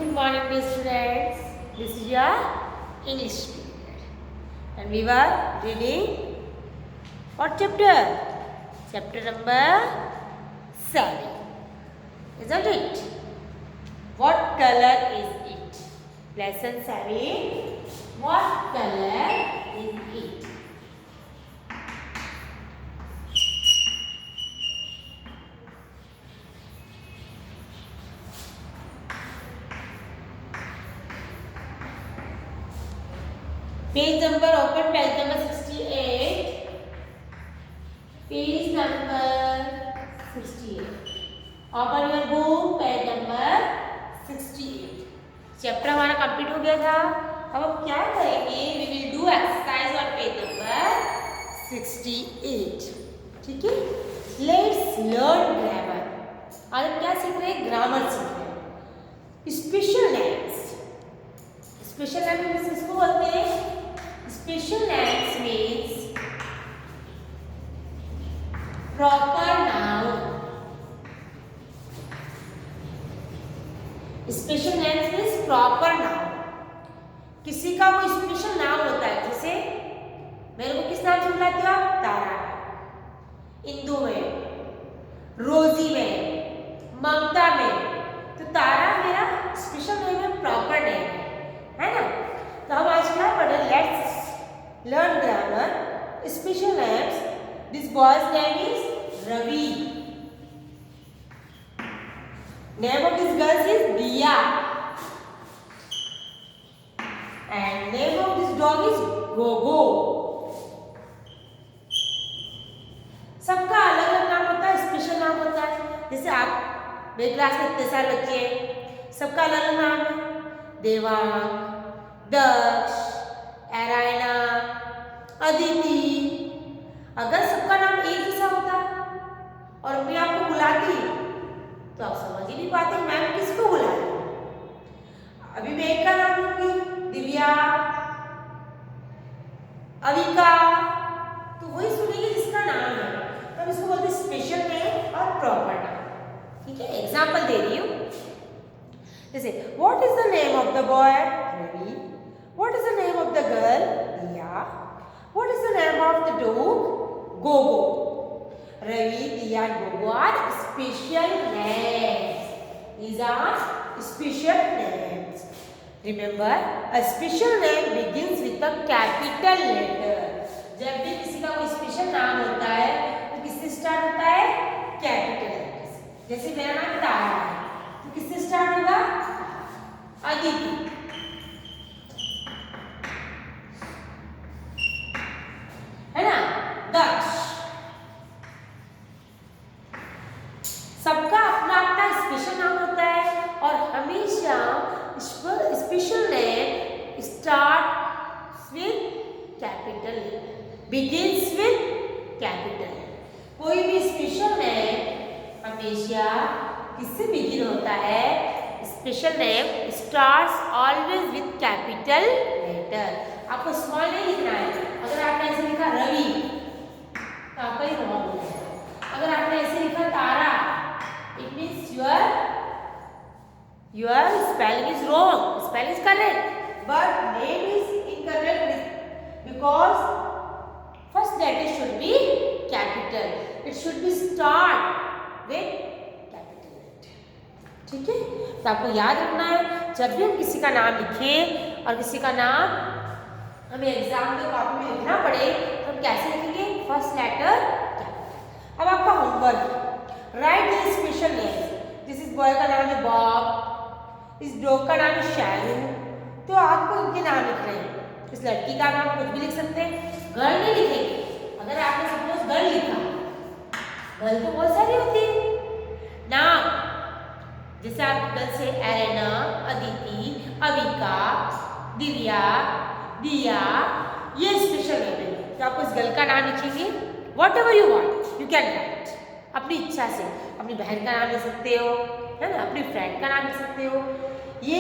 Good morning, dear students. This is your English period, and we were reading what chapter? Chapter number 7, isn't it? What color is it? Lesson 7. What color is it? Page number open, page number 68. Page number 68. Open your book, page number 68. Chapter हमारा complete हो गया था. अब हम क्या करेंगे? We will do exercise on page number 68. ठीक है? Let's learn grammar. आज हम क्या सीख रहे हैं? ग्रामर सीख रहे हैं. Special names. स्पेशल नेम्स इसको बोलते हैं. Special names means proper noun. Special names means proper noun. किसी का कोई स्पेशल नाम होता है. जैसे मेरे को किस नाम से बुलाते हो आप? तारा, इंदु में, रोजी में, ममता में. तो तारा मेरा स्पेशल नेम है, प्रॉपर नेम है ना. तो हम आज क्या पढ़े? Let's learn grammar. Special names. This boy's name is Ravi. Name of this girl is Diya. And name of this dog is Gogo. सबका अलग अलग नाम होता है, स्पेशल नाम होता है. जैसे आप मेरे क्लास में इतने सारे बच्चे हैं, सबका अलग अलग नाम है. देवांग, दक्ष, एरायना, अदिति. अगर सबका नाम एक जैसा होता और मैं आपको बुलाती तो आप समझ ही नहीं पाते मैम किसको बुला रही. अभी मैं एक का नाम लूंगी, दिव्या, अविका, तो वही सुनेंगे जिसका नाम है. तो हम इसको बोलते हैं स्पेशल नेम और प्रॉपर नाम. ठीक है, एग्जाम्पल दे रही हूँ. जैसे what is the name of the boy? Ravi. What is the name of the girl? Diya. What is the name of the dog? Gogo. Ravi, Diya, Gogo are special names. These are special names. Remember, a special name begins with a capital letter. जब भी किसी का कोई special नाम होता है तो किससे स्टार्ट होता है? कैपिटल लेटर से. जैसे मेरा नाम तारा है तो किससे स्टार्ट होगा? अदिति. है ना? दक्ष. सबका अपना अपना स्पेशल नाम होता है और हमेशा special name start with capital, begins with capital. कोई भी स्पेशल नेम हमेशा किससे बिगिन होता है? Special name starts always with capital letter. आपको स्मॉल नहीं लिखना है. अगर आपने ऐसे लिखा रवि तो आपका ही रॉन्ग है. अगर आपने ऐसे लिखा तारा, it means your spelling is wrong. Spelling is correct, but name is incorrect because first letter should be capital. It should be start with capital letter. ठीक है? तो आपको याद रखना है जब भी हम किसी का नाम लिखें और किसी का नाम हमें एग्जाम में कॉपी में लिखना पड़े तो हम कैसे लिखेंगे? First letter capital. अब आपका homework, write the special names. This is boy का नाम है बॉब, इस डॉग का नाम है शैरू. तो आपको इनके नाम लिख रहे हैं. इस लड़की का नाम कुछ भी लिख सकते हैं, गर्ल नहीं लिखेंगे. अगर आपने सपोज गर्ल लिखा, गर्ल तो बहुत सारी होती है नाम. जैसे आप गर्ल से एरेना, अदिति, अविका, दिव्या, दिया, ये स्पेशल नेम है. तो आप उस गर्ल का नाम लिखेंगे. What ever you want you can write. अपनी इच्छा से अपनी बहन का नाम लिख सकते हो, है ना, अपनी फ्रेंड का नाम लिख सकते हो. ये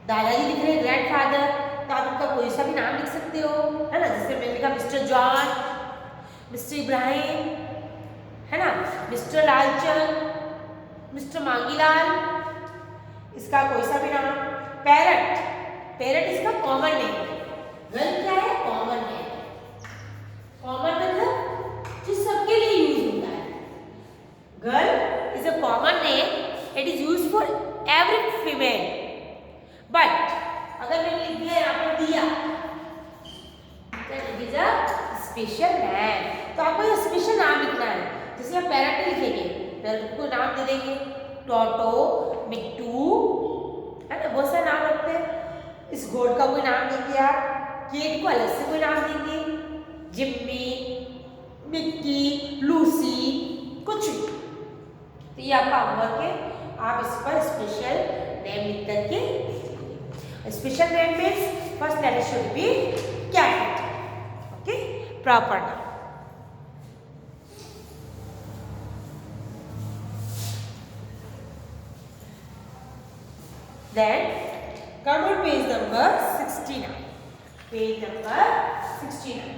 दादाजी लिख रहे हैं ग्रैंडफादर, तो आप उनका कोई सा भी नाम लिख सकते हो, है ना. जैसे मैंने लिखा मिस्टर जॉन, मिस्टर इब्राहिम, है ना, मिस्टर लालचंद, मिस्टर मांगीलाल. इसका कोई सा भी नाम। पैरट, पैरट इसका कॉमन नेम है। गर्ल क्या है? Common name. कॉमन मतलब जो सबके लिए यूज होता है। Girl is a common name, it is use for every female. But अगर मैंने लिख दिया यहाँ पर दिया, it is a special name. तो आपको ये स्पेशल नाम लिखना है। जैसे आप पैरट लिखेंगे, पैरट को नाम दे देंगे, टोटो, मिट्टू, है ना, बहुत सारे नाम रखते हैं। इस गोड का कोई नाम देंगे आप, केट को अलग से कोई नाम देंगे, जिम्मी, मिक्की, लूसी, कुछ भी। तो ये आपका होमवर्क है, आप इस पर स्पेशल नेम लिख करके। Special name means first letter should be capital, okay, proper नाम। Then come on page number 69. Page number 69.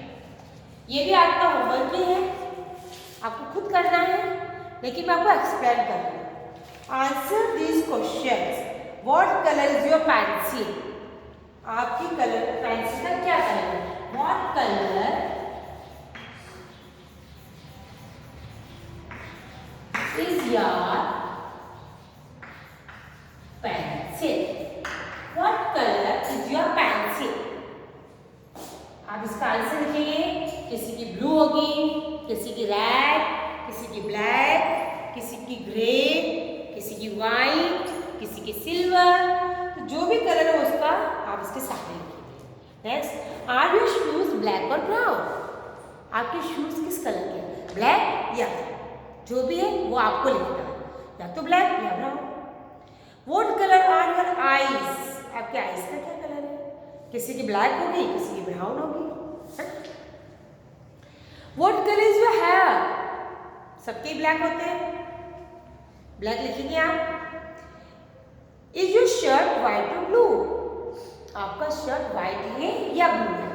ये भी आपका होमवर्क ही है, आपको खुद करना है, लेकिन मैं आपको एक्सप्लेन कर रही हूँ। Answer this questions. What colour is your pencil? आपकी कलर पेंसिल का क्या कलर है? What colour is your pencil? What color is your pencil? आप इसका आंसर लिखेंगे। किसी की ब्लू होगी, किसी की रेड, किसी की ब्लैक, किसी की ग्रे, किसी की वाइट, किसी की सिल्वर। तो जो भी कलर है उसका आप इसके सामने लिखेंगे। Next, are your shoes black और ब्राउन? आपके शूज किस कलर के हैं? ब्लैक या जो भी है वो आपको लिखना है, या तो ब्लैक या brown. What color are your eyes? आपके आईज का क्या कलर है? किसी की ब्लैक होगी, किसी की ब्राउन होगी। What color is your hair? सबके ब्लैक होते हैं, ब्लैक लिखेंगे आप। Is your shirt white or blue? आपका शर्ट व्हाइट है या ब्लू है?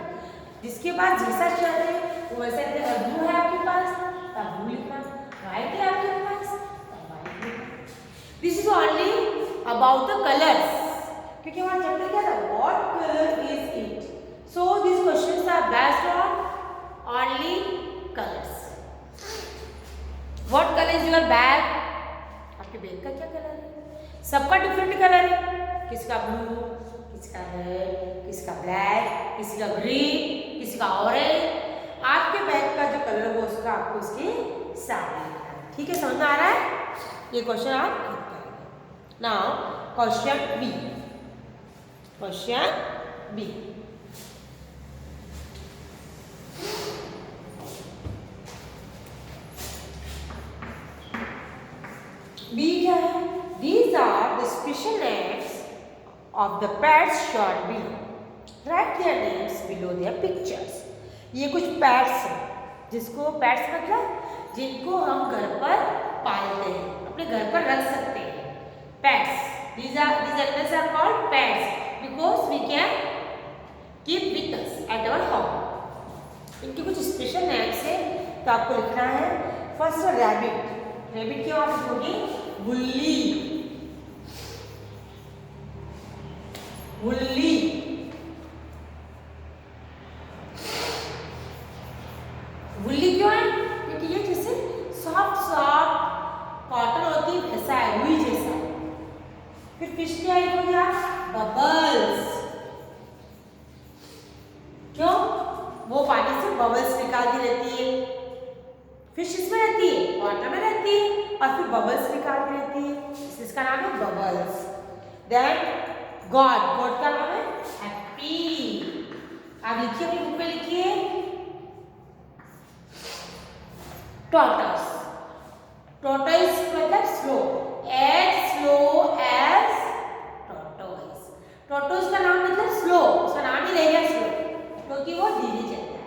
जिसके पास जैसा शर्ट है वो वैसा ब्लू है आपके पास, तब ब्लू लिखना। व्हाइट है आपके पास, तब व्हाइट लिखना। This is only about the colours, क्योंकि हमारा चैप्टर क्या था? What colour is it? So this questions are based on only colours. What colour is your bag? आपके बैग का क्या कलर है? सबका डिफरेंट कलर है, किसका ब्लू, किसका रेड, किसका ब्लैक, किसी का ग्रीन, किसी का ऑरेंज। आपके बैग का जो कलर है उसका आपको उसके सामने लिखना है। ठीक है, समझ में आ रहा है? ये क्वेश्चन आप खुद करेंगे। Now question B. Question B, B क्या है? These are the special names of the pets shown below. Write their names below their pictures. ये कुछ pets हैं, जिसको pets मतलब जिनको हम घर पर पालते हैं, अपने घर पर रख सकते हैं। Pets. These animals are called pets because we can keep with us at our home. इनके कुछ स्पेशल नेम्स हैं, तो आपको लिखना है। First rabbit. रैबिट क्या आप लिखोगे? बुल्ली, बुल्ली। बुल्ली क्यों है? क्योंकि ये जैसे सॉफ्ट सॉफ्ट कॉटन होती है वैसा है, रुई जैसा। फिर फिश क्या लिखोगे आप? बबल्स। क्यों? वो पानी से बबल्स निकालती रहती है। फिश इसमें रहती है, वाटर में रहती है, और फिर बबल्स निकालती रहती है, इसका नाम है बबल्स। देन गॉड, गॉड का नाम है हैप्पी। आप लिखिए, अपनी बुक में लिखिए टॉर्टोइस। टॉर्टोइस मतलब slow, as slow as tortoise. Tortoise का नाम मतलब स्लो, उसका नाम ही रहेगा स्लो, क्योंकि वो धीरे चलता है।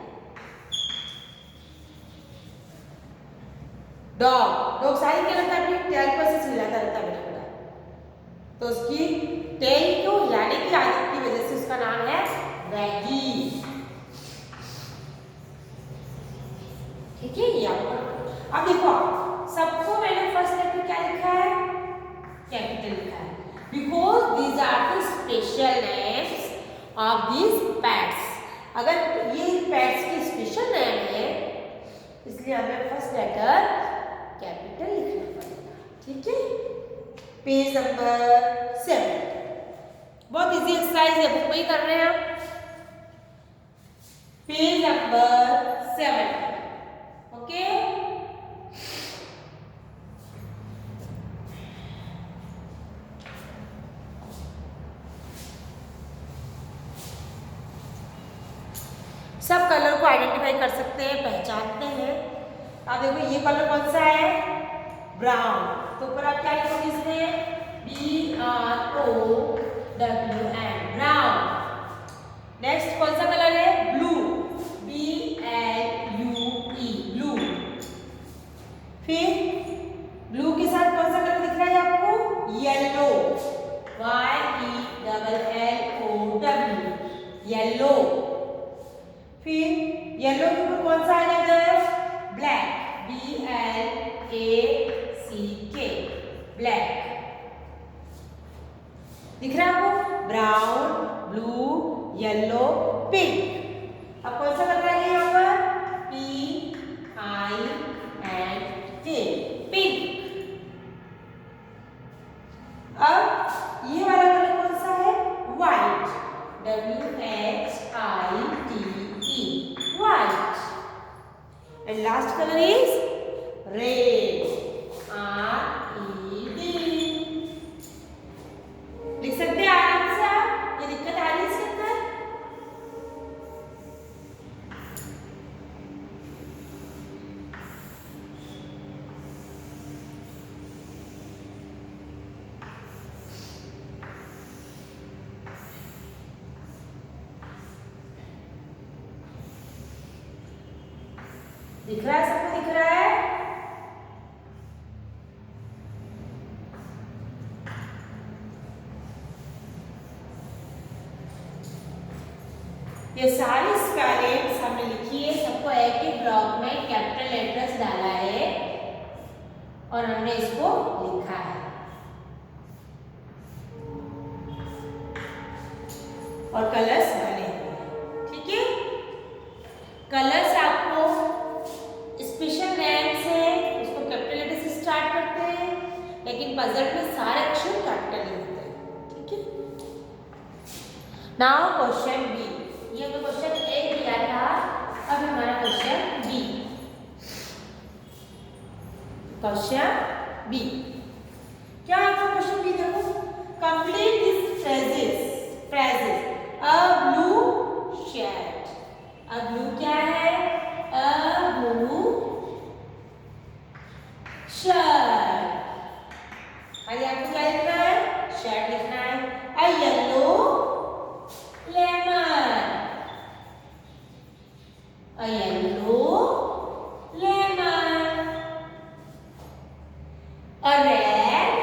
डॉग, डॉग सारी क्या करता है? अपनी टेल पर से हिलाता रहता है बेटा, तो उसकी टेल को हिलाने की आदत की वजह से उसका नाम है वैगी। ठीक है, ये अब देखो, सबको मैंने फर्स्ट लेटर क्या लिखा है? कैपिटल लिखा है, because these are the special names of these pets. अगर ये pets की स्पेशल नेम है इसलिए हमें फर्स्ट लेटर कैपिटल लिखना पड़ेगा, ठीक है। पेज नंबर 7, बहुत इजी एक्सरसाइज है, बुक में ही कर रहे हैं हम। Page number 7, okay. सब कलर को आइडेंटिफाई कर सकते हैं, पहचानते हैं। आप देखो ये कलर कौन सा है, ब्राउन, तो ऊपर आप क्या लिखोगे इसमें, BROWN, ब्राउन। नेक्स्ट कौन सा कलर है, ब्लू, BLUE, ब्लू। फिर ब्लू के साथ कौन सा कलर दिख रहा है आपको, येलो, YELLOW, येलो। फिर येलो के ऊपर कौन सा आएगा इधर, ब्लैक, BLACK, ब्लैक। दिख रहा है आपको, ब्राउन, ब्लू, येलो, पिंक। अब कौन सा कलर आएगा यहाँ पर, PINK, पिंक। अब ये वाला कलर कौन सा है, white, WHITE, white. And last color is red, RED. लिख सकते हैं आराम से आप, ये दिक्कत आ रही है इसके अंदर। दिख रहा है, सबको दिख रहा है। ये सारी स्पेलिंग्स हमने लिखी है, सबको एक एक ब्लॉक में कैपिटल लेटर्स डाला है और हमने इसको लिखा है। और कलर्स बने हुए हैं, ठीक है। कलर्स आपको स्पेशल नेम्स है, उसको कैपिटल लेटर से स्टार्ट करते हैं, लेकिन पजल में सारे अक्षर कैपिटल होते हैं, ठीक है। नाउ क्वेश्चन बी, ये हमने क्वेश्चन ए किया था, अब हमारा क्वेश्चन बी। क्वेश्चन बी क्या है, क्वेश्चन बी देखो, complete this phrases, a blue shirt, a blue क्या है, अ ब्लू शर्ट। आइए आपको क्या लिखना है, शर्ट लिखना है। A yellow lemon, a yellow lemon. A red,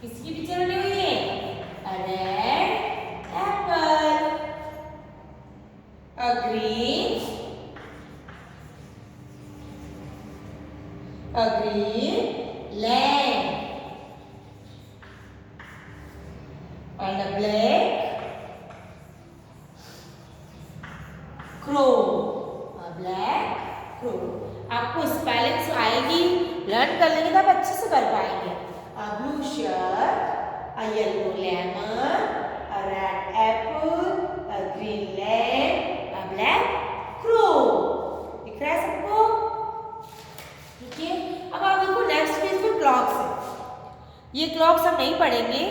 किसकी पिक्चर बनी हुई है, a red apple. A green, a green lamb, and a black crow, a black crow। आपको स्पेलिंग्स आएगी, लर्न कर लेंगे तो आप अच्छे से कर पाएंगे। a blue shirt, a yellow lemon, a red apple, a green lamb, a black crow। दिख रहा है सबको, ठीक है। अब आप देखो नेक्स्ट पेज पे क्लॉक्स है, ये क्लॉक्स हम नहीं पढ़ेंगे,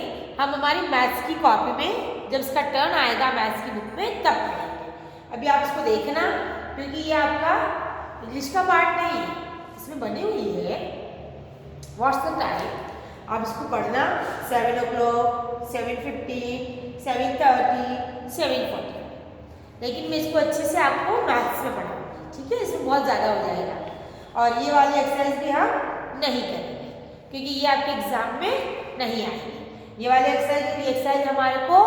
हम हमारी मैथ्स की कॉपी में जब इसका टर्न आएगा मैथ्स की बुक में तब पढ़ेंगे। अभी आप इसको देखना, क्योंकि ये आपका इंग्लिश का पार्ट नहीं है, इसमें बनी हुई है व्हाट्स द टाइम, आप इसको पढ़ना 7 o'clock, 7:15, 7:30, 7:40, लेकिन मैं इसको अच्छे से आपको मैथ्स में पढ़ाऊंगी, ठीक है, इसमें बहुत ज़्यादा हो जाएगा। और ये वाली एक्सरसाइज भी हम नहीं करेंगे क्योंकि ये आपके एग्जाम में नहीं आएगी। ये वाली एक्सरसाइज हमारे को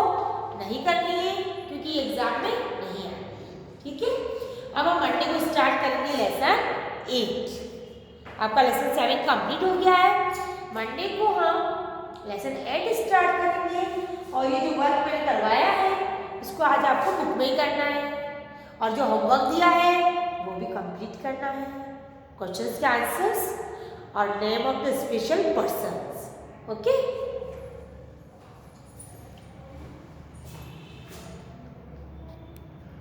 नहीं करनी है क्योंकि एग्जाम में नहीं आएगी, ठीक है। अब हम मंडे को स्टार्ट करेंगे लेसन 8। आपका लेसन 7 कंप्लीट हो गया है। मंडे को हम लेसन 8 स्टार्ट करेंगे और ये जो वर्क मैंने करवाया है इसको आज आपको बुक में ही करना है और जो होमवर्क दिया है वो भी कंप्लीट करना है। क्वेश्चंस के आंसर्स और name of the special persons. Okay.